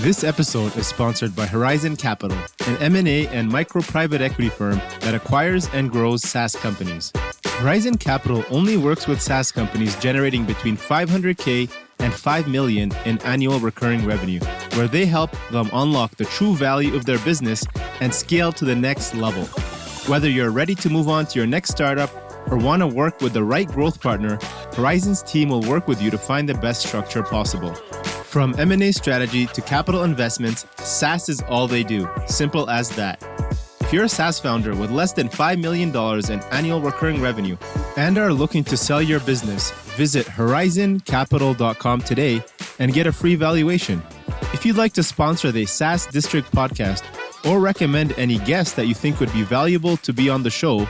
This episode is sponsored by Horizon Capital, an M&A and micro private equity firm that acquires and grows SaaS companies. Horizon Capital only works with SaaS companies generating between $500K and $5 million in annual recurring revenue, where they help them unlock the true value of their business and scale to the next level. Whether you're ready to move on to your next startup or want to work with the right growth partner, Horizon's team will work with you to find the best structure possible. From M&A strategy to capital investments, SaaS is all they do. Simple as that. If you're a SaaS founder with less than $5 million in annual recurring revenue and are looking to sell your business, visit horizoncapital.com today and get a free valuation. If you'd like to sponsor the SaaS District podcast or recommend any guests that you think would be valuable to be on the show,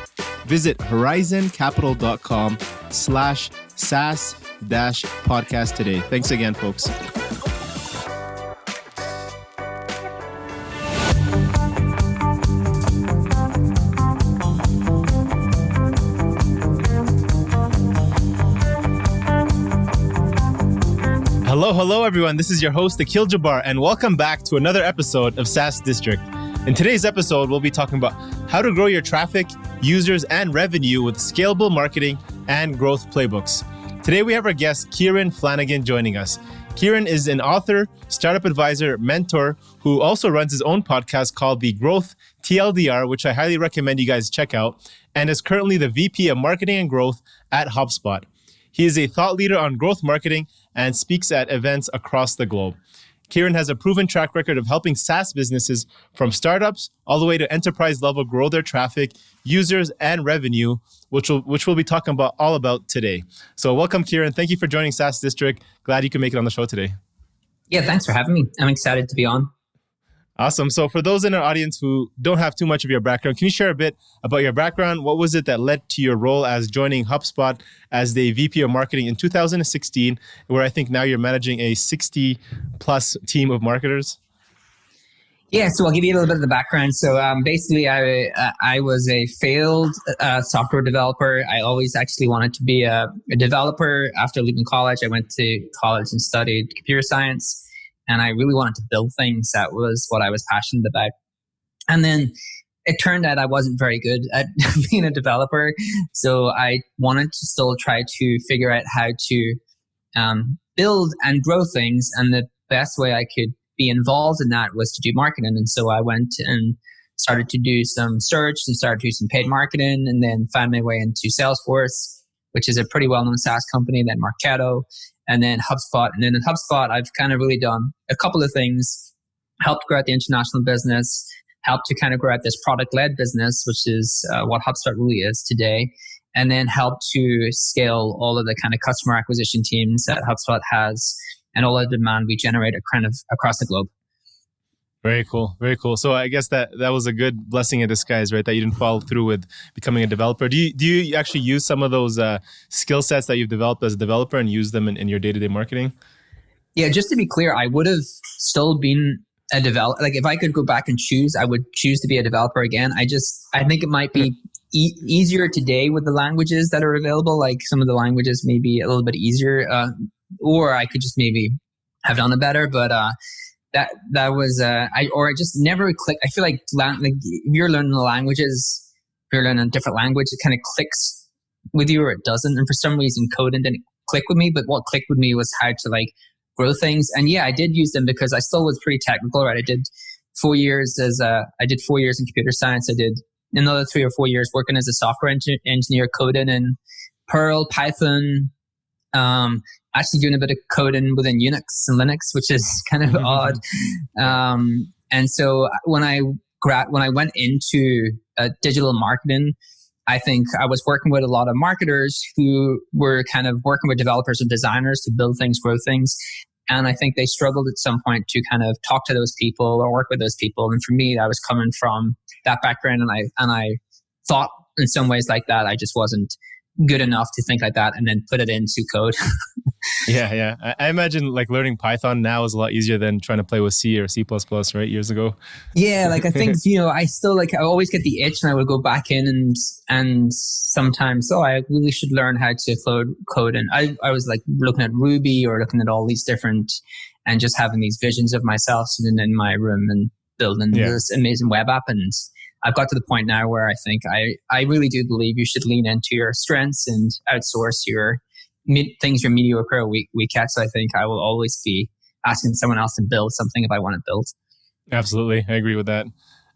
visit horizoncapital.com/SaaS-podcast today. Thanks again, folks. Hello, everyone. This is your host, Akil Jabbar, and welcome back to another episode of SaaS District. In today's episode, we'll be talking about how to grow your traffic, users, and revenue with scalable marketing and growth playbooks. Today, we have our guest, Kieran Flanagan, joining us. Kieran is an author, startup advisor, mentor, who also runs his own podcast called the Growth TLDR, which I highly recommend you guys check out, and is currently the VP of Marketing and Growth at Hubspot. He is a thought leader on growth marketing and speaks at events across the globe. Kieran has a proven track record of helping SaaS businesses from startups all the way to enterprise level grow their traffic, users, and revenue, which we'll be talking about all about today. So welcome, Kieran. Thank you for joining SaaS District. Glad you can make it on the show today. Yeah, thanks for having me. I'm excited to be on. Awesome. So for those in our audience who don't have too much of your background, can you share a bit about your background? What was it that led to your role as joining HubSpot as the VP of Marketing in 2016, where I think now you're managing a 60 plus team of marketers? Yeah, so I'll give you a little bit of the background. So basically, I was a failed software developer. I always actually wanted to be a developer. After leaving college, I went to college and studied computer science. And I really wanted to build things. That was what I was passionate about. And then it turned out I wasn't very good at being a developer. So I wanted to still try to figure out how to build and grow things. And the best way I could be involved in that was to do marketing. And so I went and started to do some search and started to do some paid marketing, and then found my way into Salesforce, which is a pretty well-known SaaS company, then Marketo, and then HubSpot. And then in HubSpot, I've kind of really done a couple of things, helped grow out the international business, helped to kind of grow out this product-led business, which is what HubSpot really is today, and then helped to scale all of the kind of customer acquisition teams that HubSpot has and all of the demand we generate kind of across the globe. Very cool. Very cool. So I guess that was a good blessing in disguise, right? That you didn't follow through with becoming a developer. Do you actually use some of those skill sets that you've developed as a developer and use them in your day-to-day marketing? Yeah, just to be clear, I would have still been a developer. Like if I could go back and choose, I would choose to be a developer again. I think it might be easier today with the languages that are available. Like some of the languages may be a little bit easier, or I could just maybe have done it better. But that was I just never clicked. I feel like if you're learning the languages, if you're learning a different language, it kind of clicks with you or it doesn't. And for some reason, coding didn't click with me. But what clicked with me was how to like grow things. And yeah, I did use them because I still was pretty technical. Right, I did 4 years I did 4 years in computer science. I did another 3 or 4 years working as a software engineer, coding in Perl, Python. Actually doing a bit of coding within Unix and Linux, which is kind of odd. And so when I went into digital marketing, I think I was working with a lot of marketers who were kind of working with developers and designers to build things, grow things. And I think they struggled at some point to kind of talk to those people or work with those people. And for me, I was coming from that background, and I thought in some ways like that, I just wasn't good enough to think like that and then put it into code. Yeah. I imagine like learning Python now is a lot easier than trying to play with C or C++, right? Years ago. Yeah, like I think, I still I always get the itch and I would go back in and sometimes, I really should learn how to code. And I was like looking at Ruby or looking at all these different and just having these visions of myself sitting in my room and building this amazing web app. And I've got to the point now where I think I really do believe you should lean into your strengths and outsource your things you're mediocre or weak at. So I think I will always be asking someone else to build something if I want to build. Absolutely. I agree with that.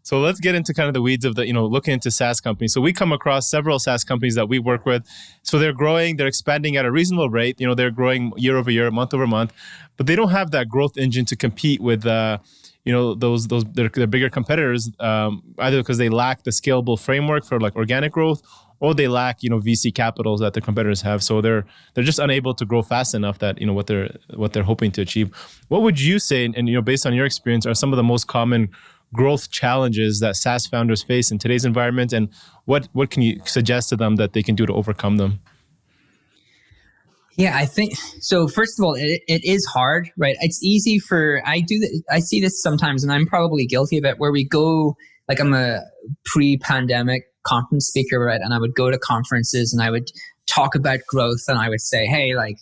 So let's get into kind of the weeds of looking into SaaS companies. So we come across several SaaS companies that we work with. So they're growing, they're expanding at a reasonable rate. They're growing year over year, month over month, but they don't have that growth engine to compete with, those their bigger competitors, either because they lack the scalable framework for like organic growth, or they lack, VC capitals that their competitors have. So they're just unable to grow fast enough that, what they're hoping to achieve. What would you say, and based on your experience, are some of the most common growth challenges that SaaS founders face in today's environment, and what can you suggest to them that they can do to overcome them? Yeah, I think so. First of all, it is hard, right? It's easy I see this sometimes, and I'm probably guilty of it, where we go, like I'm a pre-pandemic conference speaker, right? And I would go to conferences and I would talk about growth, and I would say, hey, like,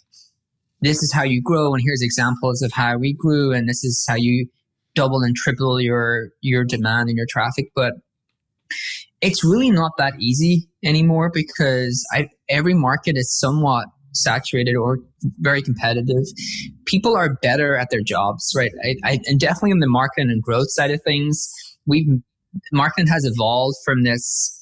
this is how you grow, and here's examples of how we grew, and this is how you double and triple your demand and your traffic. But it's really not that easy anymore, because every market is somewhat saturated or very competitive. People are better at their jobs, right? And definitely in the marketing and growth side of things, marketing has evolved from this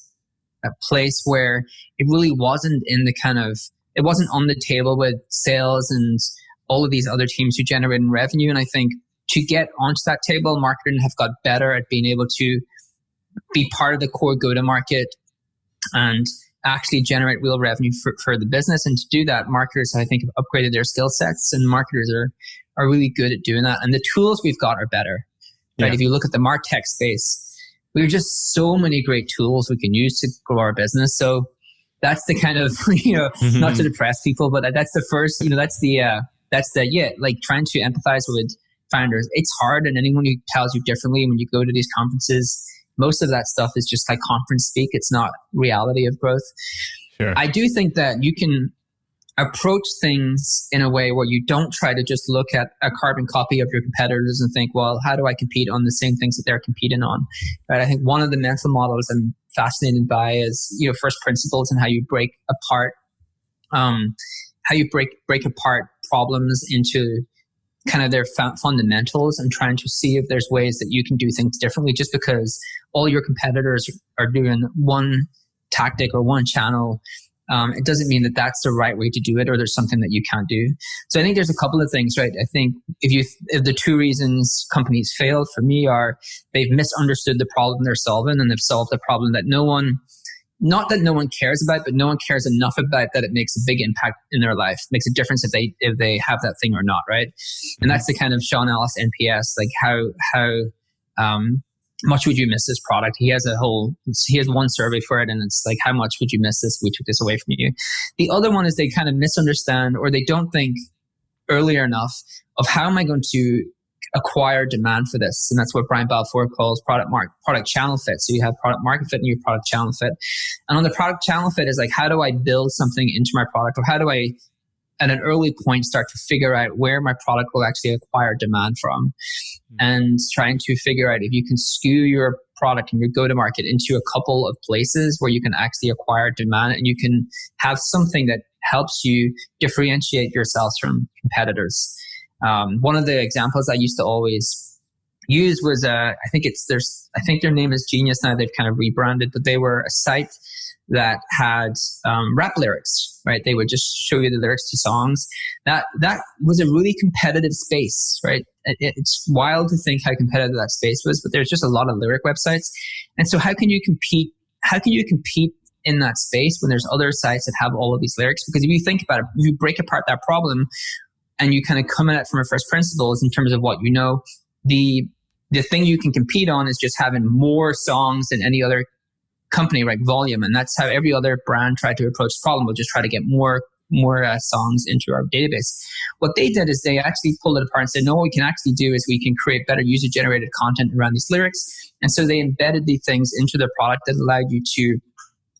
place where it really wasn't it wasn't on the table with sales and all of these other teams who generate revenue. And I think to get onto that table, marketing have got better at being able to be part of the core go-to-market and actually generate real revenue for the business. And to do that, marketers, I think, have upgraded their skill sets, and marketers are really good at doing that. And the tools we've got are better, right? Yeah. If you look at the MarTech space, we have just so many great tools we can use to grow our business. So that's the kind of, not to depress people, but that's the first, like trying to empathize with founders. It's hard, and anyone who tells you differently when you go to these conferences, most of that stuff is just like conference speak. It's not reality of growth. Sure. I do think that you can approach things in a way where you don't try to just look at a carbon copy of your competitors and think, well, how do I compete on the same things that they're competing on? Right? I think one of the mental models I'm fascinated by is, first principles and how you break apart, problems into kind of their fundamentals, and trying to see if there's ways that you can do things differently. Just because all your competitors are doing one tactic or one channel, it doesn't mean that that's the right way to do it, or there's something that you can't do. So I think there's a couple of things, right? I think if the two reasons companies failed for me are they've misunderstood the problem they're solving, and they've solved a problem that not that no one cares about, but no one cares enough about that it makes a big impact in their life. It makes a difference if they have that thing or not, right? And that's the kind of Sean Ellis NPS, like how much would you miss this product? He has one survey for it, and it's like, how much would you miss this? We took this away from you. The other one is they kind of misunderstand, or they don't think earlier enough of how am I going to acquire demand for this. And that's what Brian Balfour calls product channel fit. So you have product market fit and you have product channel fit. And on the product channel fit is like, how do I build something into my product, or how do I at an early point start to figure out where my product will actually acquire demand from, and trying to figure out if you can skew your product and your go-to-market into a couple of places where you can actually acquire demand, and you can have something that helps you differentiate yourselves from competitors. One of the examples I used to always use was, I think their name is Genius now. They've kind of rebranded, but they were a site that had rap lyrics, right? They would just show you the lyrics to songs. That was a really competitive space, right? It's wild to think how competitive that space was, but there's just a lot of lyric websites. And so how can you compete? How can you compete in that space when there's other sites that have all of these lyrics? Because if you think about it, if you break apart that problem and you kind of come at it from a first principles in terms of what you know, the thing you can compete on is just having more songs than any other company, right? Volume. And that's how every other brand tried to approach the problem. We'll just try to get more songs into our database. What they did is they actually pulled it apart and said, no, what we can actually do is we can create better user-generated content around these lyrics. And so they embedded these things into the product that allowed you to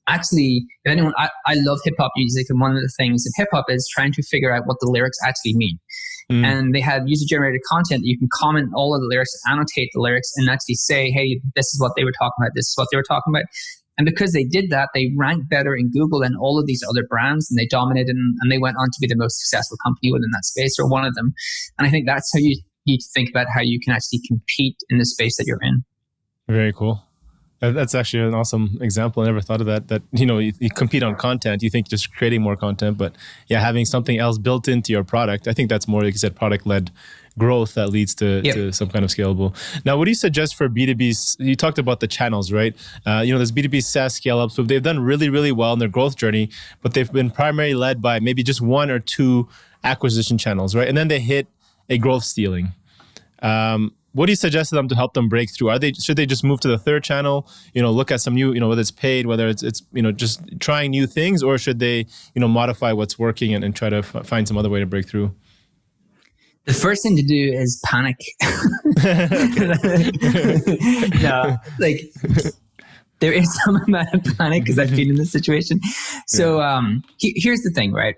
actually, if anyone, I love hip hop music, and one of the things in hip hop is trying to figure out what the lyrics actually mean. And they had user-generated content. You can comment all of the lyrics, annotate the lyrics, and actually say, hey, this is what they were talking about. This is what they were talking about. And because they did that, they ranked better in Google than all of these other brands, and they dominated, and they went on to be the most successful company within that space, or one of them. And I think that's how you need to think about how you can actually compete in the space that you're in. Very cool. That's actually an awesome example. I never thought of that. That, you compete on content. You think just creating more content, but yeah, having something else built into your product. I think that's more, like you said, product-led growth that leads to some kind of scalable. Now, what do you suggest for B2Bs? You talked about the channels, right? There's B2B SaaS scale-ups. So they've done really, really well in their growth journey, but they've been primarily led by maybe just one or two acquisition channels, right? And then they hit a growth ceiling. What do you suggest to them to help them break through? Should they just move to the third channel, look at some new, whether it's paid, whether it's just trying new things, or should they, modify what's working and try to find some other way to break through? The first thing to do is panic. No, there is some amount of panic because I've been in this situation. So here's the thing, right?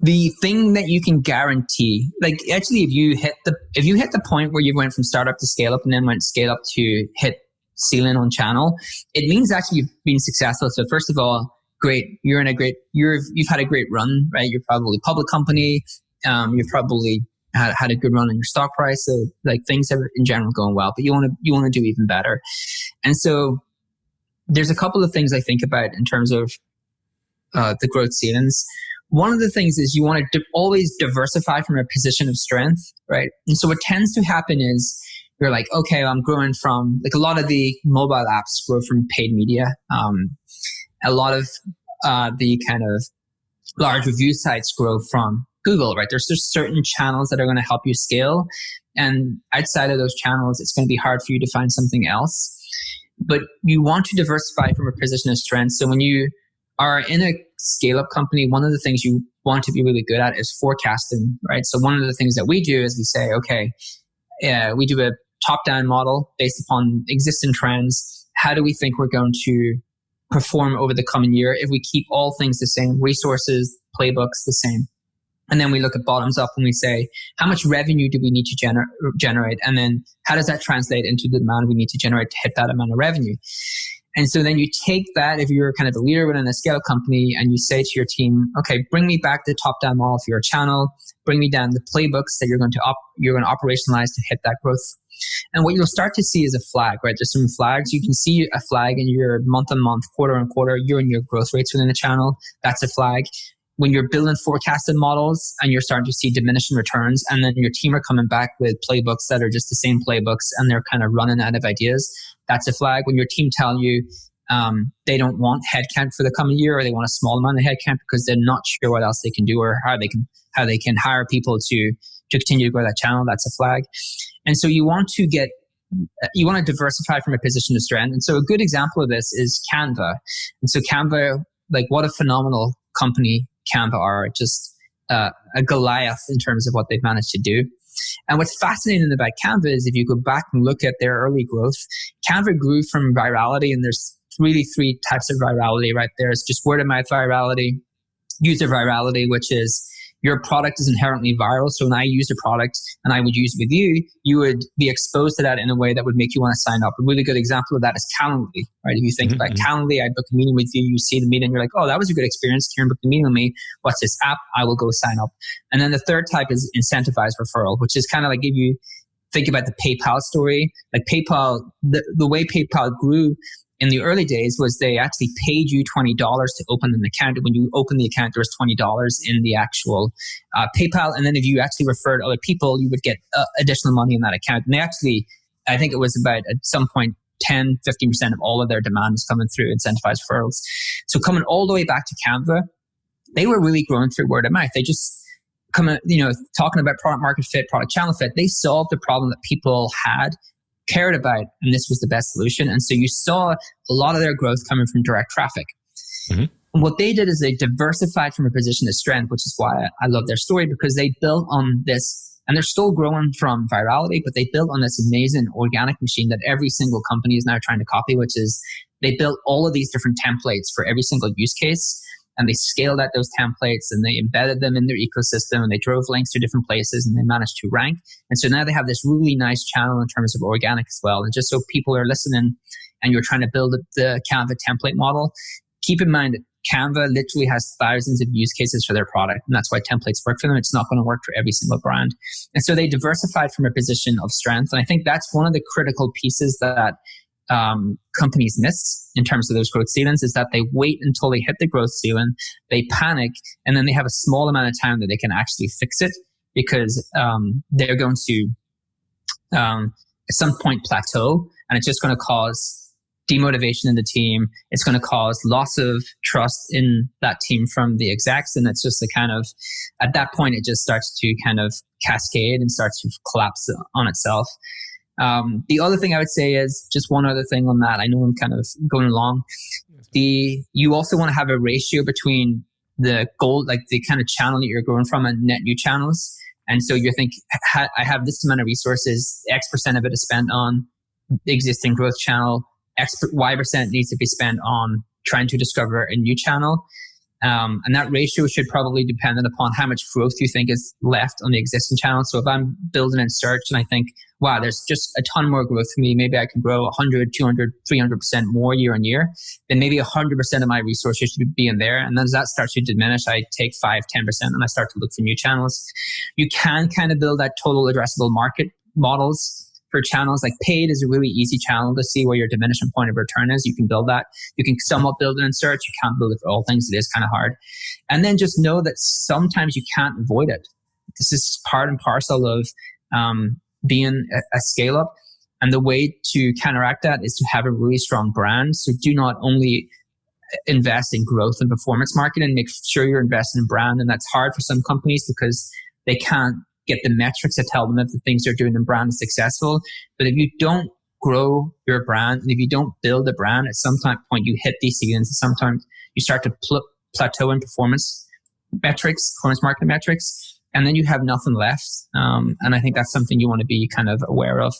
The thing that you can guarantee, actually, if you hit the point where you went from startup to scale up and then went scale up to hit ceiling on channel, it means actually you've been successful. So first of all, great, you've had a great run, right? You're probably a public company. You've probably had a good run in your stock price. So things are in general going well, but you want to do even better. And so there's a couple of things I think about in terms of the growth ceilings. One of the things is you want to always diversify from a position of strength, right? And so what tends to happen is you're like, okay, I'm growing from, a lot of the mobile apps grow from paid media. A lot of the kind of large review sites grow from Google, right? There's just certain channels that are going to help you scale. And outside of those channels, it's going to be hard for you to find something else. But you want to diversify from a position of strength. So when you are in a scale-up company, one of the things you want to be really good at is forecasting, right? So one of the things that we do is we say, okay, we do a top-down model based upon existing trends. How do we think we're going to perform over the coming year if we keep all things the same, resources, playbooks the same? And then we look at bottoms up and we say, how much revenue do we need to generate? And then how does that translate into the demand we need to generate to hit that amount of revenue? And so then you take that, if you're kind of a leader within a scale company, and you say to your team, okay, bring me back the top-down model for your channel, bring me down the playbooks that you're going to operationalize to hit that growth. And what you'll start to see is a flag, right? There's some flags. You can see a flag in your month-on-month, quarter-on-quarter, year-on-year growth rates within the channel. That's a flag. When you're building forecasted models and you're starting to see diminishing returns, and then your team are coming back with playbooks that are just the same playbooks and they're kind of running out of ideas, that's a flag. When your team tell you they don't want headcount for the coming year, or they want a small amount of headcount because they're not sure what else they can do or how they can hire people to continue to grow that channel, that's a flag. And so you want to diversify from a position of strength. And so a good example of this is Canva. And so Canva, what a phenomenal company Canva are, just a Goliath in terms of what they've managed to do. And what's fascinating about Canva is if you go back and look at their early growth, Canva grew from virality, and there's really three types of virality, right? There's just word of mouth virality, user virality, which is your product is inherently viral. So when I used a product and I would use it with you, you would be exposed to that in a way that would make you want to sign up. A really good example of that is Calendly, right? If you think about Calendly, I book a meeting with you, you see the meeting, you're like, oh, that was a good experience. Kieran booked a meeting with me. What's this app? I will go sign up. And then the third type is incentivized referral, which is kind of like if you think about the PayPal story, like PayPal, the way PayPal grew in the early days was they actually paid you $20 to open an account. When you open the account, there was $20 in the actual PayPal. And then if you actually referred other people, you would get additional money in that account. And they actually, I think it was about at some point, 10, 15% of all of their demand is coming through incentivized referrals. So coming all the way back to Canva, they were really growing through word of mouth. They just talking about product market fit, product channel fit, they solved the problem that people cared about, and this was the best solution. And so you saw a lot of their growth coming from direct traffic. And what they did is they diversified from a position of strength, which is why I love their story, because they built on this, and they're still growing from virality, but they built on this amazing organic machine that every single company is now trying to copy, which is they built all of these different templates for every single use case. and they scaled out those templates and they embedded them in their ecosystem and they drove links to different places and they managed to rank. And so now they have this really nice channel in terms of organic as well. And just so people are listening and you're trying to build the Canva template model, keep in mind that Canva literally has thousands of use cases for their product. And that's why templates work for them. It's not going to work for every single brand. And so they diversified from a position of strength. And I think that's one of the critical pieces that companies miss in terms of those growth ceilings, is that they wait until they hit the growth ceiling, they panic, and then they have a small amount of time that they can actually fix it, because they're going to at some point plateau, and it's just going to cause demotivation in the team. It's going to cause loss of trust in that team from the execs. And it's just a kind of, at that point, it just starts to kind of cascade and starts to collapse on itself. The other thing I would say is just one other thing on that. I know I'm kind of going along. You also want to have a ratio between the goal, like the kind of channel that you're growing from, and net new channels. And so you're thinking, I have this amount of resources, X% of it is spent on the existing growth channel, Y% needs to be spent on trying to discover a new channel. And that ratio should probably depend upon how much growth you think is left on the existing channel. So if I'm building in search and I think, wow, there's just a ton more growth for me, maybe I can grow 100, 200, 300% more year on year, then maybe 100% of my resources should be in there. And then as that starts to diminish, I take 5, 10% and I start to look for new channels. You can kind of build that total addressable market models for channels. Like paid is a really easy channel to see where your diminishing point of return is. You can build that. You can somewhat build it in search. You can't build it for all things. It is kind of hard. And then just know that sometimes you can't avoid it. This is part and parcel of being a scale up. And the way to counteract that is to have a really strong brand. So do not only invest in growth and performance marketing, make sure you're investing in brand. And that's hard for some companies because they can't get the metrics to tell them if the things they're doing in brand is successful. But if you don't grow your brand, and if you don't build a brand, at some point you hit these ceilings, and sometimes you start to plateau in performance marketing metrics, and then you have nothing left. And I think that's something you want to be kind of aware of.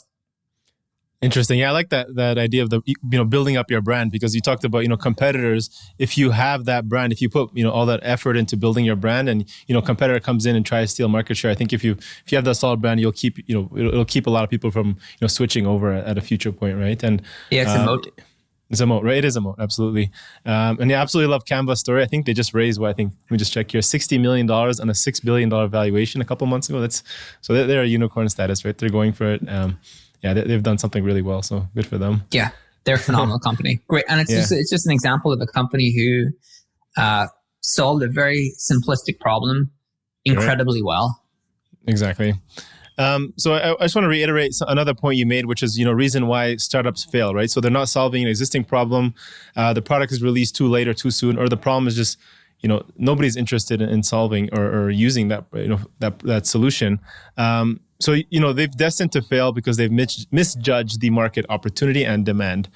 Interesting. Yeah, I like that idea of the building up your brand, because you talked about competitors. If you have that brand, if you put all that effort into building your brand, and competitor comes in and tries to steal market share, I think if you have that solid brand, you'll keep it'll keep a lot of people from switching over at a future point, right? And yeah, it's a moat. It's a moat, right? It is a moat, absolutely. And yeah, absolutely love Canva's story. I think they just raised let me just check here, $60 million on a $6 billion valuation a couple months ago. So they're a unicorn status, right? They're going for it. Yeah, they've done something really well, so good for them. Yeah, they're a phenomenal company. Great. And it's just an example of a company who solved a very simplistic problem incredibly well. Exactly. So I just want to reiterate another point you made, which is, reason why startups fail, right? So they're not solving an existing problem. The product is released too late or too soon, or the problem is just, nobody's interested in solving or using that, that solution. So, they've destined to fail because they've misjudged the market opportunity and demand.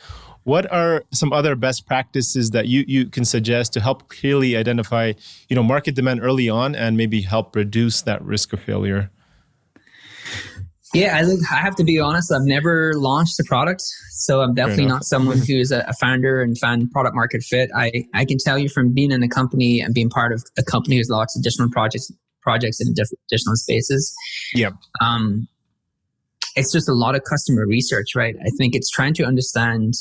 What are some other best practices that you can suggest to help clearly identify, market demand early on and maybe help reduce that risk of failure? Yeah, I have to be honest, I've never launched a product. So I'm definitely not someone who's a founder and found product market fit. I can tell you from being in a company and being part of a company who's lots of additional projects in additional spaces. Yeah. It's just a lot of customer research, right? I think it's trying to understand,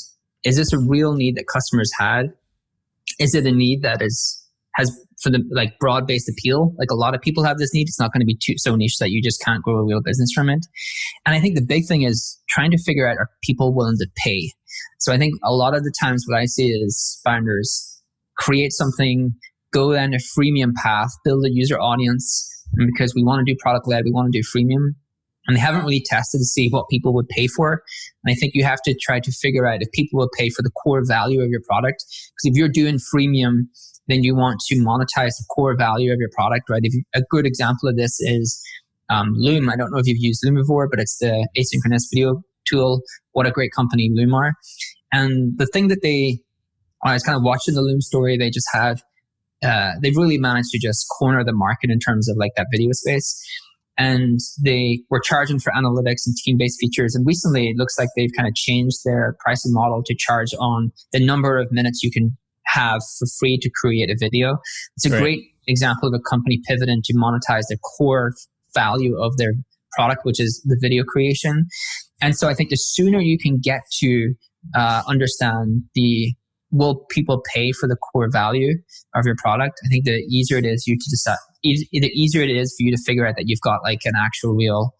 is this a real need that customers had? Is it a need that has for the broad-based appeal? Like a lot of people have this need. It's not going to be so niche that you just can't grow a real business from it. And I think the big thing is trying to figure out, are people willing to pay? So I think a lot of the times what I see is founders create something, go down a freemium path, build a user audience, and because we want to do product-led, we want to do freemium. And they haven't really tested to see what people would pay for. And I think you have to try to figure out if people will pay for the core value of your product. Because if you're doing freemium, then you want to monetize the core value of your product, right? A good example of this is Loom. I don't know if you've used Loom before, but it's the asynchronous video tool. What a great company Loom are. And the thing that I was kind of watching the Loom story, they just have, they've really managed to just corner the market in terms of that video space. And they were charging for analytics and team-based features. And recently, it looks like they've kind of changed their pricing model to charge on the number of minutes you can have for free to create a video. It's a great example of a company pivoting to monetize the core value of their product, which is the video creation. And so I think the sooner you can get to understand will people pay for the core value of your product, I think the easier it is you to decide, the easier it is for you to figure out that you've got like an actual real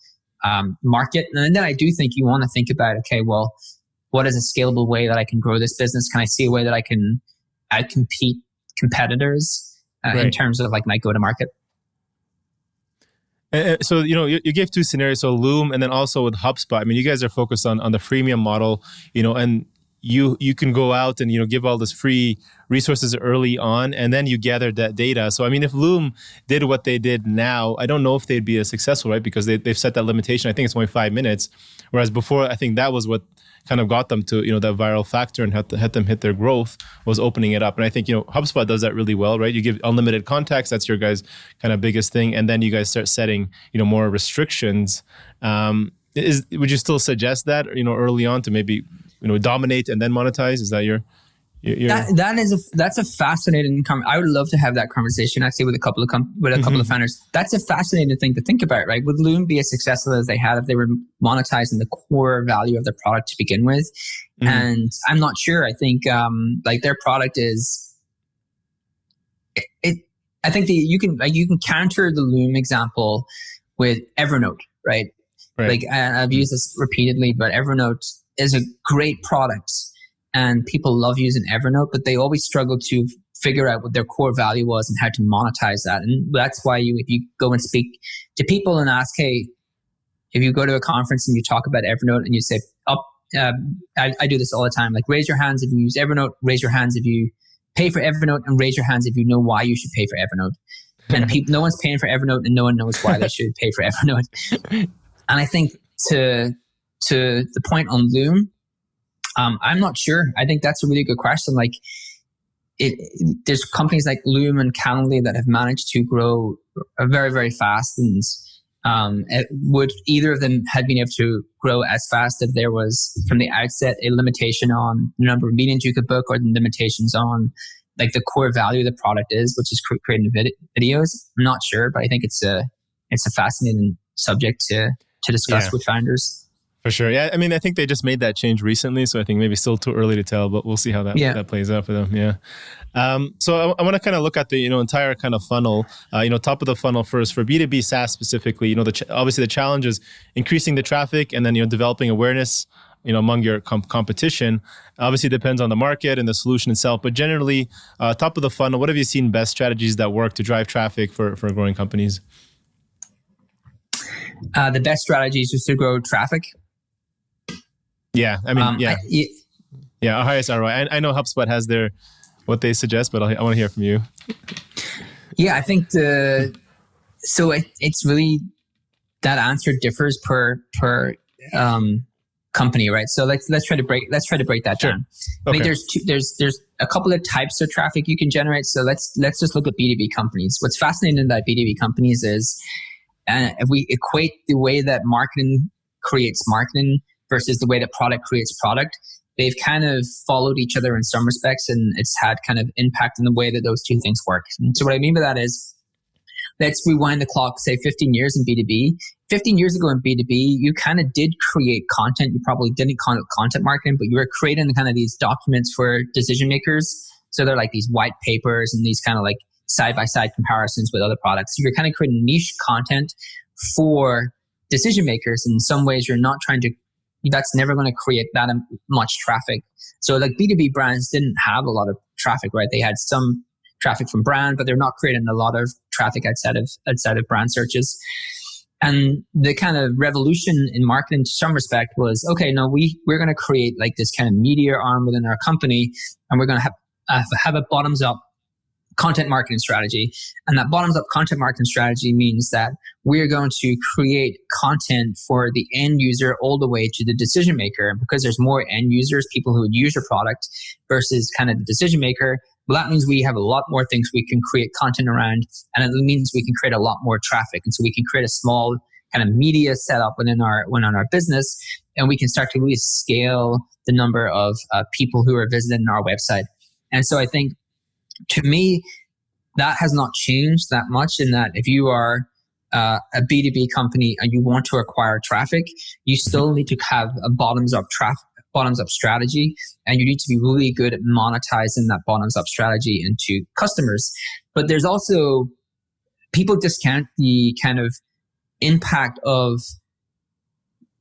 market. And then I do think you want to think about, okay, well, what is a scalable way that I can grow this business? Can I see a way that I can outcompete competitors in terms of like my go-to-market? So, you gave two scenarios, so Loom and then also with HubSpot. I mean, you guys are focused on the freemium model, and you can go out and, give all this free resources early on, and then you gather that data. So, I mean, if Loom did what they did now, I don't know if they'd be as successful, right? Because they've set that limitation. I think it's only 5 minutes. Whereas before, I think that was what kind of got them to, that viral factor and had them hit their growth, was opening it up. And I think, HubSpot does that really well, right? You give unlimited contacts. That's your guys' kind of biggest thing. And then you guys start setting, more restrictions. Would you still suggest that, early on to maybe, dominate and then monetize? Is that your... That's a fascinating I would love to have that conversation actually with a couple of founders. That's a fascinating thing to think about, right? Would Loom be as successful as they had if they were monetizing the core value of their product to begin with? Mm-hmm. And I'm not sure. I think like their product is I think you can counter the Loom example with Evernote, right? Like I've used this repeatedly, but Evernote is a great product. And people love using Evernote, but they always struggle to figure out what their core value was and how to monetize that. And that's why if you go and speak to people and ask, hey, if you go to a conference and you talk about Evernote and you say, I do this all the time, like raise your hands if you use Evernote, raise your hands if you pay for Evernote, and raise your hands if you know why you should pay for Evernote. And no one's paying for Evernote and no one knows why they should pay for Evernote. And I think to the point on Loom, I'm not sure. I think that's a really good question. Like, there's companies like Loom and Calendly that have managed to grow very, very fast. And would either of them had been able to grow as fast if there was, from the outset, a limitation on the number of meetings you could book, or the limitations on like the core value of the product is, which is creating videos? I'm not sure, but I think it's a fascinating subject to discuss with founders. For sure. Yeah. I mean, I think they just made that change recently, so I think maybe still too early to tell, but we'll see how that plays out for them. Yeah. So I want to kind of look at the, entire kind of funnel, top of the funnel first for B2B SaaS specifically. Obviously the challenge is increasing the traffic and then, developing awareness, among your competition. Obviously it depends on the market and the solution itself, but generally top of the funnel, what have you seen best strategies that work to drive traffic for growing companies? The best strategy is just to grow traffic. Yeah, I mean, our highest ROI. I know HubSpot has what they suggest, but I want to hear from you. Yeah, I think it's really, that answer differs per company, right? So let's try to break that down. I mean, there's a couple of types of traffic you can generate. So let's just look at B2B companies. What's fascinating about B2B companies is, if we equate the way that marketing creates marketing versus the way that product creates product, they've kind of followed each other in some respects, and it's had kind of impact in the way that those two things work. And so what I mean by that is, let's rewind the clock, say 15 years in B2B. 15 years ago in B2B, you kind of did create content. You probably didn't call it content marketing, but you were creating kind of these documents for decision makers. So they're like these white papers and these kind of like side-by-side comparisons with other products. So you're kind of creating niche content for decision makers. In some ways, you're not trying to, that's never going to create that much traffic. So like B2B brands didn't have a lot of traffic, right? They had some traffic from brand, but they're not creating a lot of traffic outside of brand searches. And the kind of revolution in marketing to some respect was, okay, no, we're going to create like this kind of media arm within our company, and we're going to have a bottoms up content marketing strategy. And that bottoms up content marketing strategy means that we're going to create content for the end user all the way to the decision maker. And because there's more end users, people who would use your product versus kind of the decision maker, well, that means we have a lot more things we can create content around, and it means we can create a lot more traffic. And so we can create a small kind of media setup within our business, and we can start to really scale the number of people who are visiting our website. And so I think to me, that has not changed that much, in that if you are a B2B company and you want to acquire traffic, you still need to have a bottoms up strategy, and you need to be really good at monetizing that bottoms up strategy into customers. But there's also, people discount the kind of impact of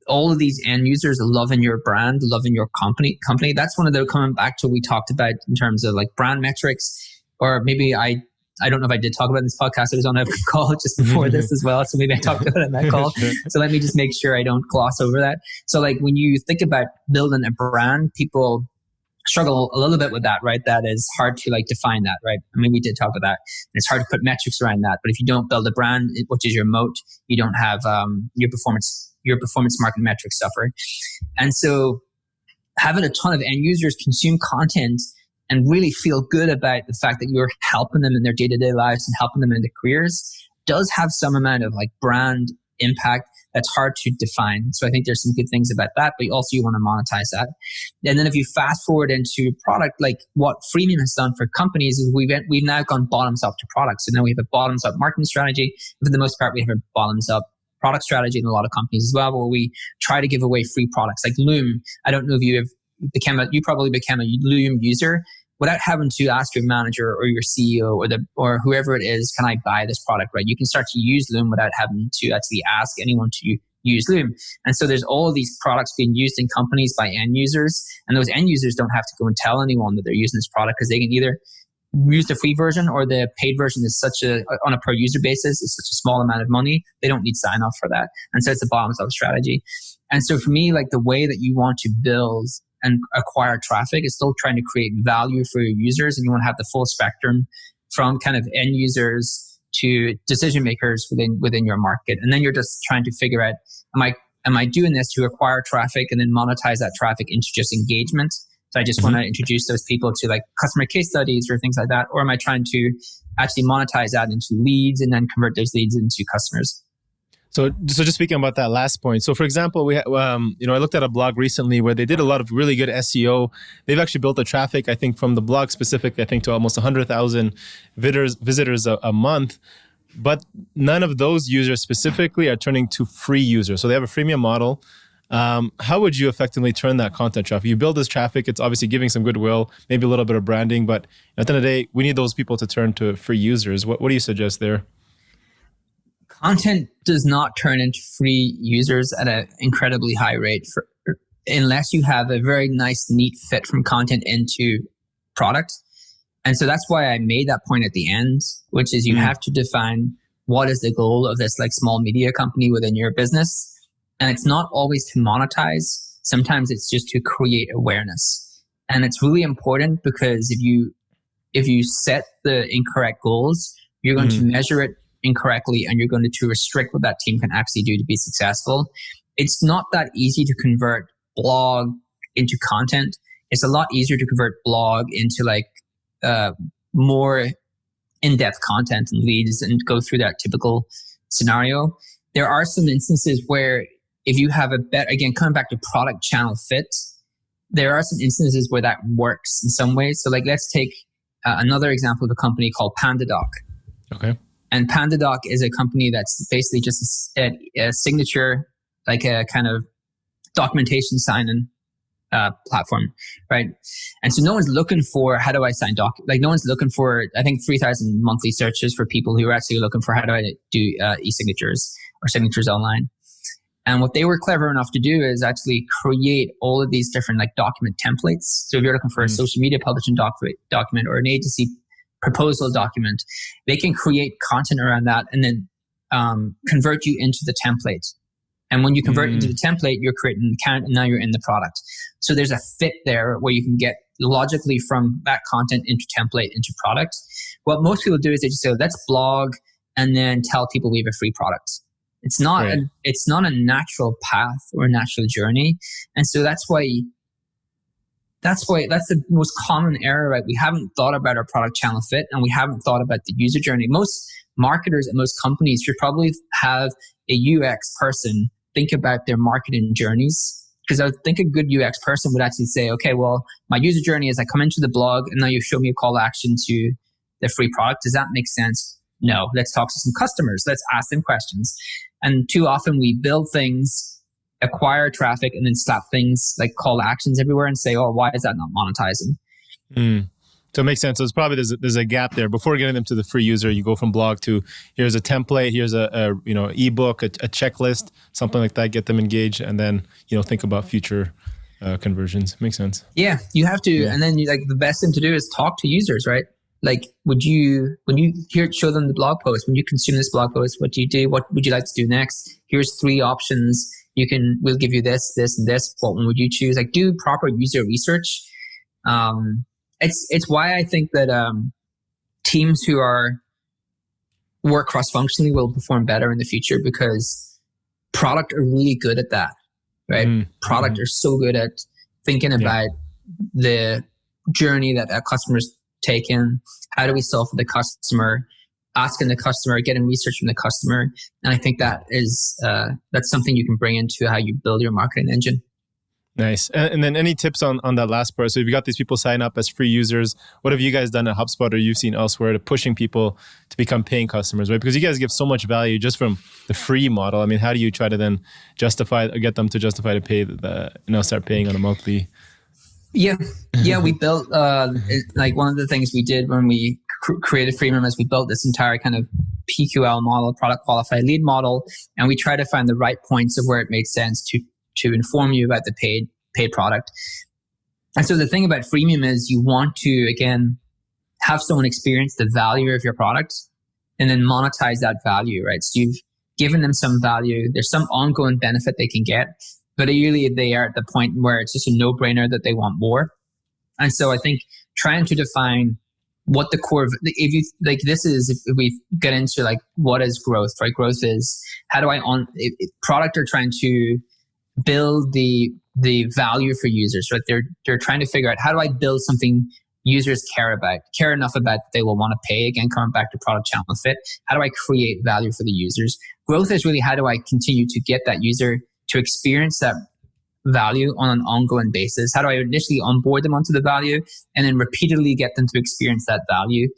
all of these end users loving your brand, loving your company. That's one of the, coming back to what we talked about in terms of like brand metrics, or maybe I don't know if I did talk about it in this podcast. I was on a call just before this as well, so maybe I talked about it in that call. Sure. So let me just make sure I don't gloss over that. So like when you think about building a brand, people struggle a little bit with that, right? That is hard to like define that, right? I mean, we did talk about that. It's hard to put metrics around that. But if you don't build a brand, which is your moat, you don't have your performance marketing metrics suffer. And so having a ton of end users consume content and really feel good about the fact that you're helping them in their day-to-day lives and helping them in their careers does have some amount of like brand impact that's hard to define. So I think there's some good things about that, but also you want to monetize that. And then if you fast forward into product, like what freemium has done for companies is we've now gone bottoms up to products. So now we have a bottoms up marketing strategy. For the most part, we have a bottoms up product strategy in a lot of companies as well, where we try to give away free products like Loom. I don't know if you probably became a Loom user without having to ask your manager or your CEO or whoever it is, can I buy this product, right? You can start to use Loom without having to actually ask anyone to use Loom. And so there's all of these products being used in companies by end users, and those end users don't have to go and tell anyone that they're using this product, because they can either use the free version, or the paid version is on a per user basis, it's such a small amount of money, they don't need sign off for that. And so it's a bottoms up strategy. And so for me, like the way that you want to build and acquire traffic is still trying to create value for your users, and you want to have the full spectrum from kind of end users to decision makers within your market. And then you're just trying to figure out, am I doing this to acquire traffic and then monetize that traffic into just engagement? So I just want to introduce those people to like customer case studies or things like that, or am I trying to actually monetize that into leads and then convert those leads into customers? So just speaking about that last point. So for example, I looked at a blog recently where they did a lot of really good SEO. They've actually built the traffic, I think from the blog specific, I think to almost 100,000 visitors a month. But none of those users specifically are turning to free users. So they have a freemium model. How would you effectively turn that content traffic? You build this traffic, it's obviously giving some goodwill, maybe a little bit of branding, but at the end of the day, we need those people to turn to free users. What do you suggest there? Content does not turn into free users at an incredibly high rate unless you have a very nice, neat fit from content into product. And so that's why I made that point at the end, which is you have to define what is the goal of this like small media company within your business. And it's not always to monetize. Sometimes it's just to create awareness. And it's really important, because if you set the incorrect goals, you're going to measure it incorrectly, and you're going to restrict what that team can actually do to be successful. It's not that easy to convert blog into content. It's a lot easier to convert blog into like more in-depth content and leads and go through that typical scenario. There are some instances where if you have again, coming back to product channel fit, there are some instances where that works in some ways. So like, let's take another example of a company called PandaDoc. Okay. And PandaDoc is a company that's basically just a signature, like a kind of documentation sign-in platform, right? And so no one's looking for, how do I sign no one's looking for, I think 3,000 monthly searches for people who are actually looking for how do I do e-signatures or signatures online. And what they were clever enough to do is actually create all of these different like document templates. So if you're looking for a social media publishing document or an agency proposal document, they can create content around that and then convert you into the template. And when you convert into the template, you're creating an account and now you're in the product. So there's a fit there where you can get logically from that content into template into product. What most people do is they just say, let's blog and then tell people we have a free product. It's not it's not a natural path or a natural journey. And so that's the most common error, right? We haven't thought about our product channel fit, and we haven't thought about the user journey. Most marketers and most companies should probably have a UX person think about their marketing journeys. Because I would think a good UX person would actually say, okay, well, my user journey is I come into the blog and now you show me a call to action to the free product. Does that make sense? No. Let's talk to some customers. Let's ask them questions. And too often we build things, acquire traffic, and then slap things like call to actions everywhere and say, oh, why is that not monetizing? So it makes sense. So it's probably there's a gap there. Before getting them to the free user, you go from blog to here's a template, here's a ebook, a checklist, something like that. Get them engaged, and then think about future conversions. Makes sense. Yeah, you have to, and then the best thing to do is talk to users, right? Like, when you show them the blog post, when you consume this blog post, what do you do? What would you like to do next? Here's 3 options. We'll give you this, this, and this. What one would you choose? Like, do proper user research. It's why I think that teams who work cross-functionally will perform better in the future, because product are really good at that, right? Product are so good at thinking about the journey that our customers taken. How do we solve for the customer? Asking the customer, getting research from the customer. And I think that is that's something you can bring into how you build your marketing engine. Nice. And then any tips on that last part? So if you got these people sign up as free users, what have you guys done at HubSpot or you've seen elsewhere to pushing people to become paying customers, right? Because you guys give so much value just from the free model. I mean, how do you try to then get them to justify to pay start paying on a monthly? Yeah. We built one of the things we did when we created freemium is we built this entire kind of PQL model, product qualified lead model, and we try to find the right points of where it made sense to inform you about the paid product. And so the thing about freemium is you want to, again, have someone experience the value of your product and then monetize that value, right? So you've given them some value. There's some ongoing benefit they can get, but really they are at the point where it's just a no-brainer that they want more. And so I think trying to define what the core, if we get into what is growth, right? Growth is how do product are trying to build the value for users, right? They're trying to figure out how do I build something users care enough about that they will want to pay. Again, coming back to product channel fit, how do I create value for the users? Growth is really how do I continue to get that user to experience that value on an ongoing basis? How do I initially onboard them onto the value and then repeatedly get them to experience that value?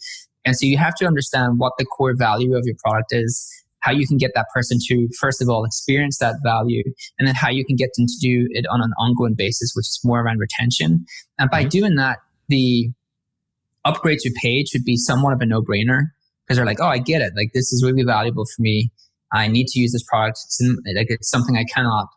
And so you have to understand what the core value of your product is, how you can get that person to, first of all, experience that value, and then how you can get them to do it on an ongoing basis, which is more around retention. And by doing that, the upgrade to paid should be somewhat of a no-brainer, because they're like, oh, I get it. Like, this is really valuable for me. I need to use this product. It's something I cannot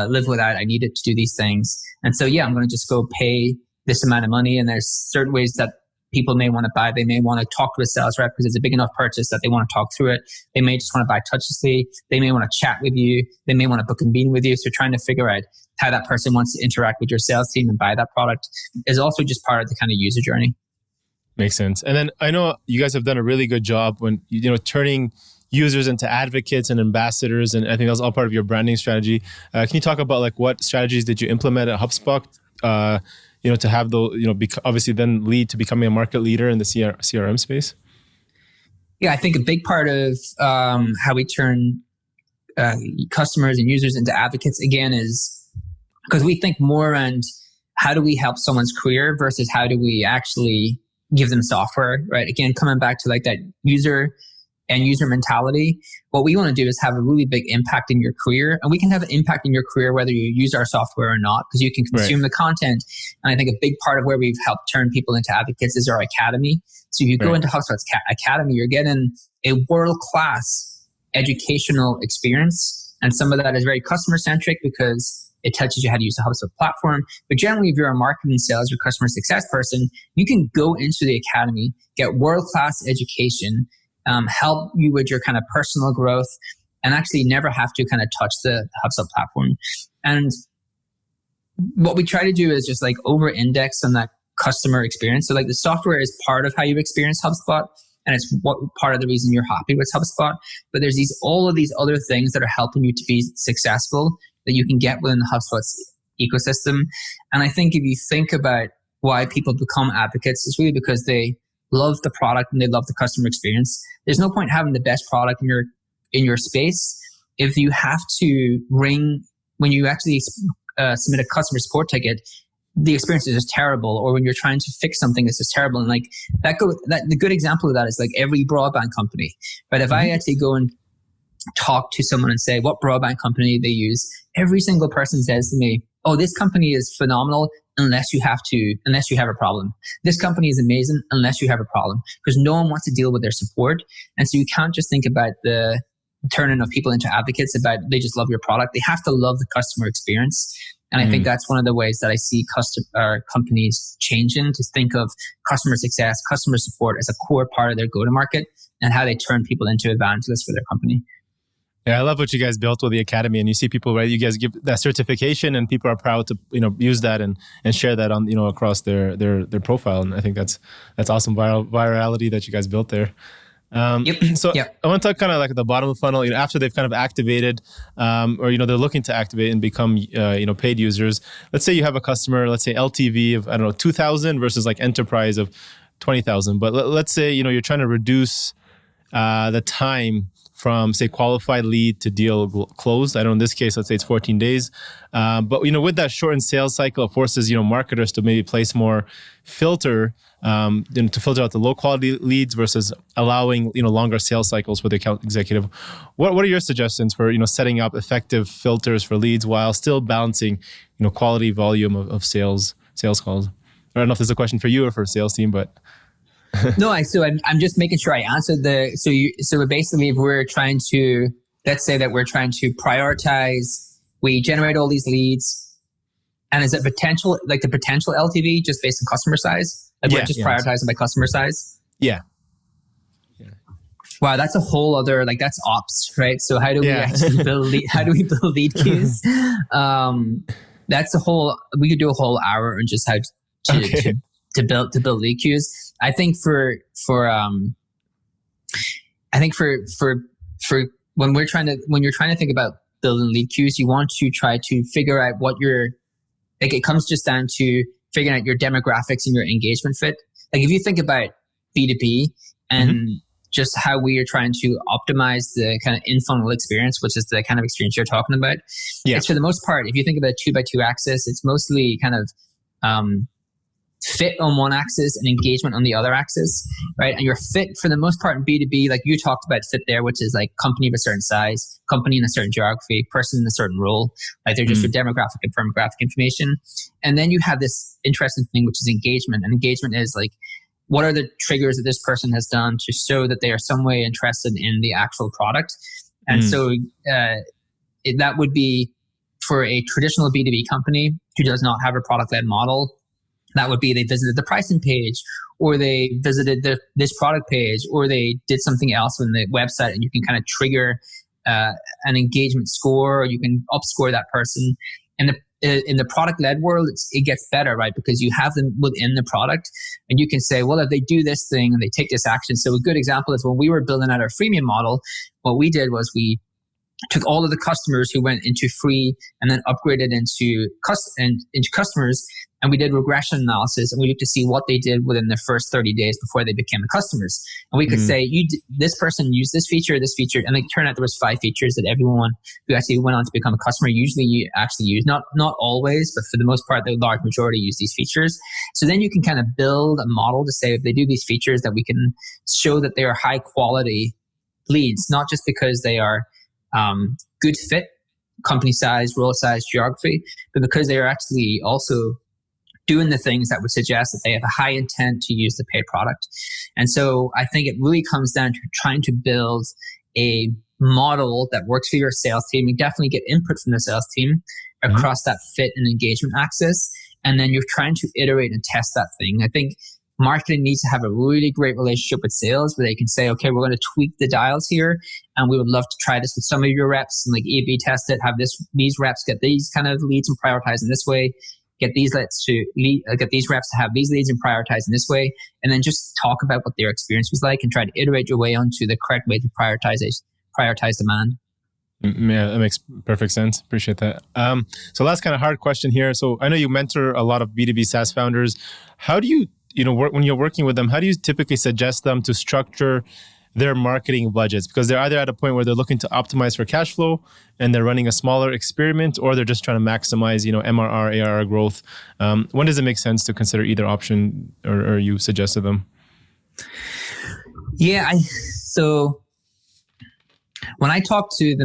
live without. I need it to do these things. And so, I'm going to just go pay this amount of money. And there's certain ways that people may want to buy. They may want to talk to a sales rep because it's a big enough purchase that they want to talk through it. They may just want to buy touchlessly. They may want to chat with you. They may want to book a meeting with you. So trying to figure out how that person wants to interact with your sales team and buy that product is also just part of the kind of user journey. Makes sense. And then I know you guys have done a really good job when, turning users into advocates and ambassadors. And I think that's all part of your branding strategy. Can you talk about what strategies did you implement at HubSpot? To have those, obviously then lead to becoming a market leader in the CRM space? Yeah, I think a big part of how we turn customers and users into advocates, again, is because we think more around how do we help someone's career versus how do we actually give them software, right? Again, coming back to that user mentality, what we want to do is have a really big impact in your career. And we can have an impact in your career whether you use our software or not, because you can consume the content. And I think a big part of where we've helped turn people into advocates is our academy. So if you go into HubSpot's academy, you're getting a world-class educational experience. And some of that is very customer-centric because it teaches you how to use the HubSpot platform. But generally, if you're a marketing, sales, or customer success person, you can go into the academy, get world-class education, help you with your kind of personal growth, and actually never have to kind of touch the HubSpot platform. And what we try to do is just over-index on that customer experience. So the software is part of how you experience HubSpot, and it's part of the reason you're happy with HubSpot. But there's all of these other things that are helping you to be successful that you can get within the HubSpot's ecosystem. And I think if you think about why people become advocates, it's really because they love the product and they love the customer experience. There's no point having the best product in your space if you have to when you actually submit a customer support ticket, the experience is just terrible, or when you're trying to fix something that's just terrible. And like the good example of that is like every broadband company, right? If I actually go and talk to someone and say what broadband company they use, every single person says to me, oh, this company is phenomenal unless you have a problem. This company is amazing unless you have a problem, because no one wants to deal with their support. And so you can't just think about the turning of people into advocates about they just love your product. They have to love the customer experience. And I think that's one of the ways that I see companies changing, to think of customer success, customer support as a core part of their go-to-market, and how they turn people into evangelists for their company. Yeah, I love what you guys built with the academy, and you see people, right? You guys give that certification, and people are proud to use that and share that on across their profile. And I think that's awesome virality that you guys built there. So I want to talk kind of like at the bottom of the funnel, after they've kind of activated, or they're looking to activate and become paid users. Let's say you have a customer, let's say LTV of, I don't know, 2,000 versus like enterprise of 20,000. But let's say you're trying to reduce the time from, say, qualified lead to deal closed. I know in this case, let's say it's 14 days. But with that shortened sales cycle, it forces marketers to maybe place more filter, to filter out the low quality leads versus allowing longer sales cycles for the account executive. What are your suggestions for setting up effective filters for leads while still balancing quality volume of sales calls? I don't know if this is a question for you or for the sales team, but No, I'm just making sure I answered so basically, if we're trying to, let's say that we're trying to prioritize, we generate all these leads, and is it the potential LTV just based on customer size? Like we're just prioritizing by customer size? Yeah. Wow, that's a whole other, that's ops, right? So how do we actually build lead queues? That's we could do a whole hour on just how to build lead queues. I think for when you're trying to think about building lead queues, you want to try to figure out what it comes just down to figuring out your demographics and your engagement fit. Like if you think about B2B and just how we are trying to optimize the kind of in-funnel experience, which is the kind of experience you're talking about. Yeah. It's for the most part, if you think about 2x2 axis, it's mostly kind of fit on one axis and engagement on the other axis, right? And your fit for the most part in B2B, like you talked about fit there, which is like company of a certain size, company in a certain geography, person in a certain role, like they're just for demographic and firmographic information. And then you have this interesting thing, which is engagement. And engagement is like, what are the triggers that this person has done to show that they are some way interested in the actual product? And so that would be for a traditional B2B company who does not have a product-led model. That would be they visited the pricing page, or they visited this product page, or they did something else on the website, and you can kind of trigger an engagement score, or you can upscore that person. And in the product-led world, it gets better, right? Because you have them within the product, and you can say, well, if they do this thing and they take this action. So a good example is when we were building out our freemium model, what we did was we took all of the customers who went into free and then upgraded into customers, and we did regression analysis, and we looked to see what they did within the first 30 days before they became the customers. And we could say, this person used this feature, and it turned out there was 5 features that everyone who actually went on to become a customer usually actually use. Not always, but for the most part, the large majority use these features. So then you can kind of build a model to say if they do these features that we can show that they are high quality leads, not just because they are good fit, company size, role size, geography, but because they are actually also doing the things that would suggest that they have a high intent to use the paid product. And so I think it really comes down to trying to build a model that works for your sales team. You definitely get input from the sales team across that fit and engagement axis. And then you're trying to iterate and test that thing. I think marketing needs to have a really great relationship with sales where they can say, okay, we're going to tweak the dials here, and we would love to try this with some of your reps and like A/B test it, have these reps get these kind of leads and prioritize in this way, get these reps to have these leads and prioritize in this way, and then just talk about what their experience was like and try to iterate your way onto the correct way to prioritize demand. Yeah, that makes perfect sense. Appreciate that. So last kind of hard question here. So I know you mentor a lot of B2B SaaS founders. How do you when you're working with them, how do you typically suggest them to structure their marketing budgets? Because they're either at a point where they're looking to optimize for cash flow and they're running a smaller experiment, or they're just trying to maximize, MRR, ARR growth. When does it make sense to consider either option, or you suggested them? Yeah. So when I talk to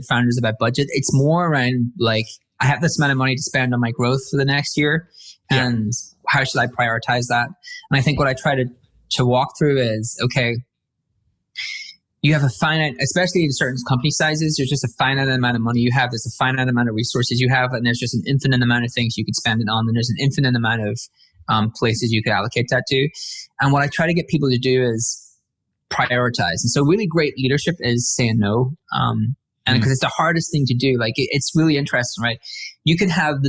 founders about budget, it's more around like, I have this amount of money to spend on my growth for the next year, and how should I prioritize that? And I think what I try to walk through is, okay, you have a finite, especially in certain company sizes, there's just a finite amount of money you have, there's a finite amount of resources you have, and there's just an infinite amount of things you could spend it on, and there's an infinite amount of places you could allocate that to. And what I try to get people to do is prioritize. And so really great leadership is saying no. And because it's the hardest thing to do. Like it's really interesting, right? You can have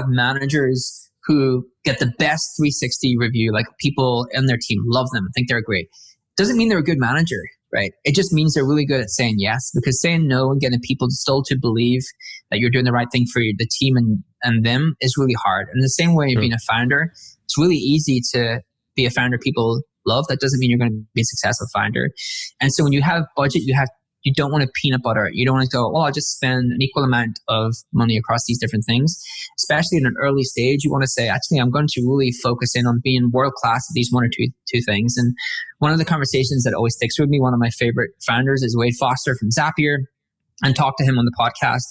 managers who get the best 360 review, like people in their team love them, think they're great. Doesn't mean they're a good manager, right? It just means they're really good at saying yes, because saying no and getting people still to believe that you're doing the right thing for the team and them is really hard. And the same way being a founder, it's really easy to be a founder people love. That doesn't mean you're going to be a successful founder. And so when you have budget, you don't want to peanut butter. You don't want to go, I'll just spend an equal amount of money across these different things. Especially in an early stage, you want to say, actually, I'm going to really focus in on being world-class at these one or two things. And one of the conversations that always sticks with me, one of my favorite founders is Wade Foster from Zapier, and talked to him on the podcast.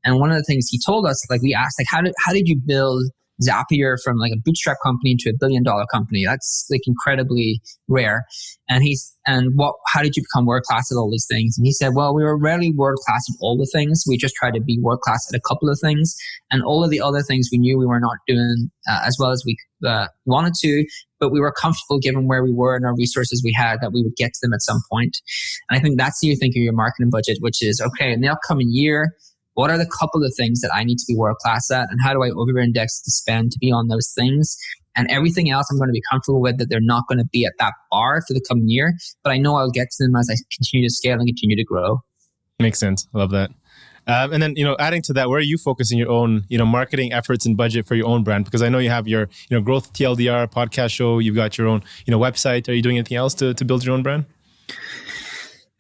And one of the things he told us, like we asked, like, how did you build Zapier from like a bootstrap company into $1 billion company? That's like incredibly rare. And how did you become world class at all these things? And he said, well, we were rarely world class at all the things. We just tried to be world class at a couple of things. And all of the other things we knew we were not doing as well as we wanted to, but we were comfortable given where we were and our resources we had that we would get to them at some point. And I think that's how you think of your marketing budget, which is, okay, in the upcoming year, what are the couple of things that I need to be world class at, and how do I over-index to spend to be on those things? And everything else I'm going to be comfortable with that they're not going to be at that bar for the coming year, but I know I'll get to them as I continue to scale and continue to grow. Makes sense. I love that. And then, adding to that, where are you focusing your own, marketing efforts and budget for your own brand? Because I know you have your, Growth TLDR podcast show. You've got your own, website. Are you doing anything else to build your own brand?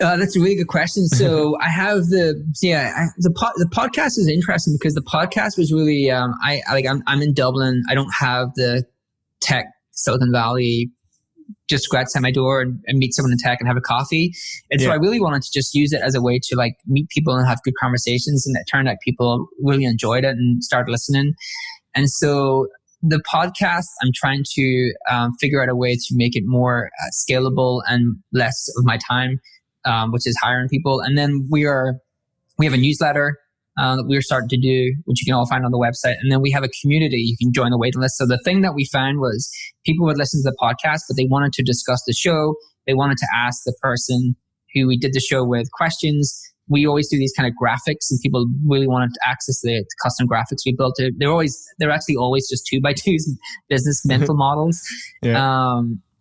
That's a really good question. So I have the podcast is interesting because the podcast was really I'm in Dublin. I don't have the tech Silicon Valley. Just go outside my door and meet someone in tech and have a coffee. And so I really wanted to just use it as a way to like meet people and have good conversations. And it turned out people really enjoyed it and started listening. And so the podcast, I'm trying to figure out a way to make it more scalable and less of my time. Which is hiring people. And then we have a newsletter that we're starting to do, which you can all find on the website. And then we have a community. You can join the waiting list. So the thing that we found was people would listen to the podcast, but they wanted to discuss the show. They wanted to ask the person who we did the show with questions. We always do these kind of graphics, and people really wanted to access the custom graphics we built. They're actually always just 2x2 business mental models.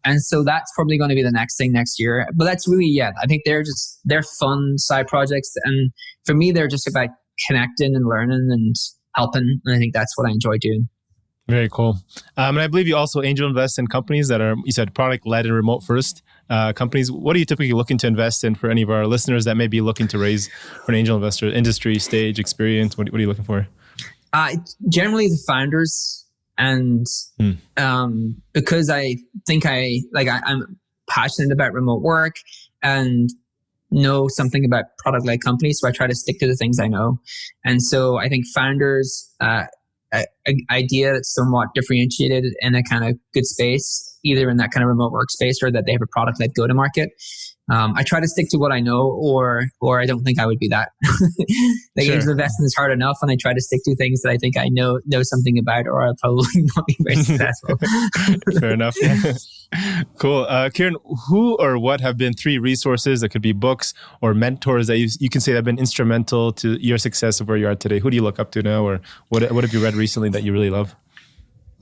And so that's probably going to be the next thing next year. But that's really, I think they're fun side projects. And for me, they're just about connecting and learning and helping. And I think that's what I enjoy doing. Very cool. And I believe you also angel invest in companies that are, you said, product-led and remote-first companies. What are you typically looking to invest in for any of our listeners that may be looking to raise for an angel investor? Industry, stage, experience? What are you looking for? Generally, the founders. And because I think I'm passionate about remote work and know something about product-led companies, so I try to stick to the things I know. And so I think founders' idea that's somewhat differentiated in a kind of good space, either in that kind of remote workspace or that they have a product-led go-to-market. I try to stick to what I know, or I don't think I would be that. Angel investing is hard enough, and I try to stick to things that I think I know something about, or I'll probably not be very successful. Fair enough. Cool. Kieran, who or what have been 3 resources, that could be books or mentors, that you can say have been instrumental to your success of where you are today? Who do you look up to now, or what have you read recently that you really love?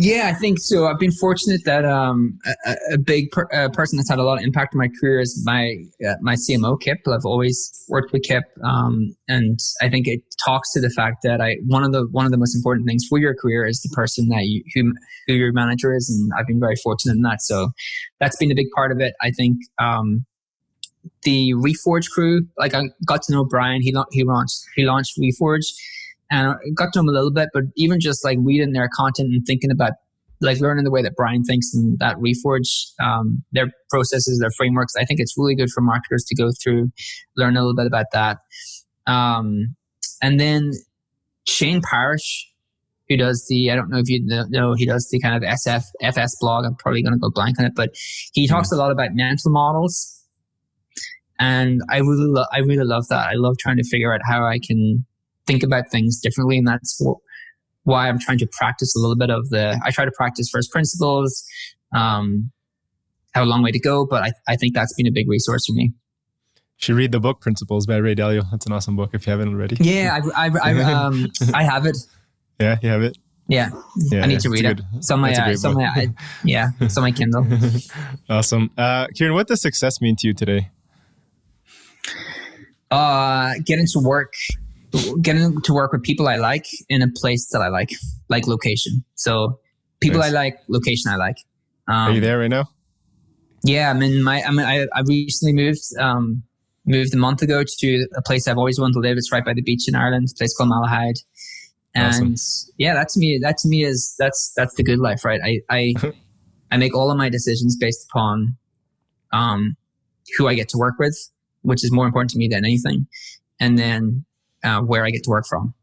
Yeah, I think so. I've been fortunate that a big person that's had a lot of impact on my career is my CMO, Kip. I've always worked with Kip, and I think it talks to the fact that one of the most important things for your career is the person that who your manager is, and I've been very fortunate in that. So that's been a big part of it. I think the Reforge crew, like I got to know Brian. He launched Reforge. And I got to know him a little bit, but even just like reading their content and thinking about like learning the way that Brian thinks and that Reforge, their processes, their frameworks, I think it's really good for marketers to go through, learn a little bit about that. And then Shane Parrish, who does I don't know if you know, he does the kind of FS blog. I'm probably going to go blank on it, but he talks a lot about mental models. And I really love that. I love trying to figure out how I can think about things differently, and that's why I'm trying to practice a little bit of I try to practice first principles. Have a long way to go, but I think that's been a big resource for me. You should read the book Principles by Ray Dalio. That's an awesome book if you haven't already. Yeah, I have it. Yeah, you have it. Yeah, I need to read it. It's on my Kindle. Awesome. Kieran, what does success mean to you today? Getting to work with people I like in a place that I like location. So people nice. I like, location I like. Are you there right now? Yeah, I recently moved a month ago to a place I've always wanted to live. It's right by the beach in Ireland, a place called Malahide. And awesome. Yeah, that to me is that's the good life, right? I make all of my decisions based upon who I get to work with, which is more important to me than anything. And then where I get to work from.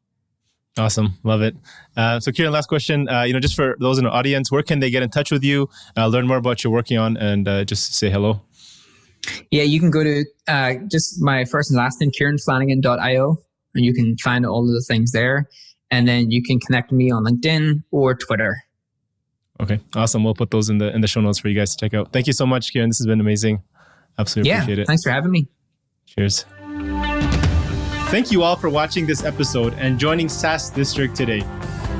Awesome. Love it. So Kieran, last question, just for those in the audience, where can they get in touch with you, learn more about what you're working on, and just say hello? Yeah, you can go to just my first and last name, KieranFlanagan.io, and you can find all of the things there. And then you can connect with me on LinkedIn or Twitter. Okay. Awesome. We'll put those in the show notes for you guys to check out. Thank you so much, Kieran. This has been amazing. Absolutely appreciate it. Thanks for having me. Cheers. Thank you all for watching this episode and joining SaaS District today.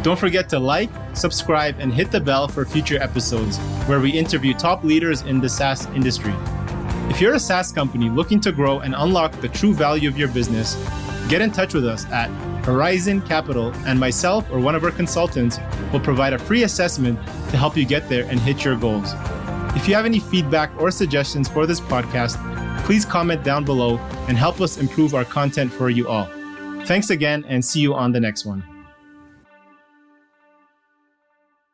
Don't forget to like, subscribe, and hit the bell for future episodes where we interview top leaders in the SaaS industry. If you're a SaaS company looking to grow and unlock the true value of your business, get in touch with us at Horizon Capital, and myself or one of our consultants will provide a free assessment to help you get there and hit your goals. If you have any feedback or suggestions for this podcast, please comment down below and help us improve our content for you all. Thanks again, and see you on the next one.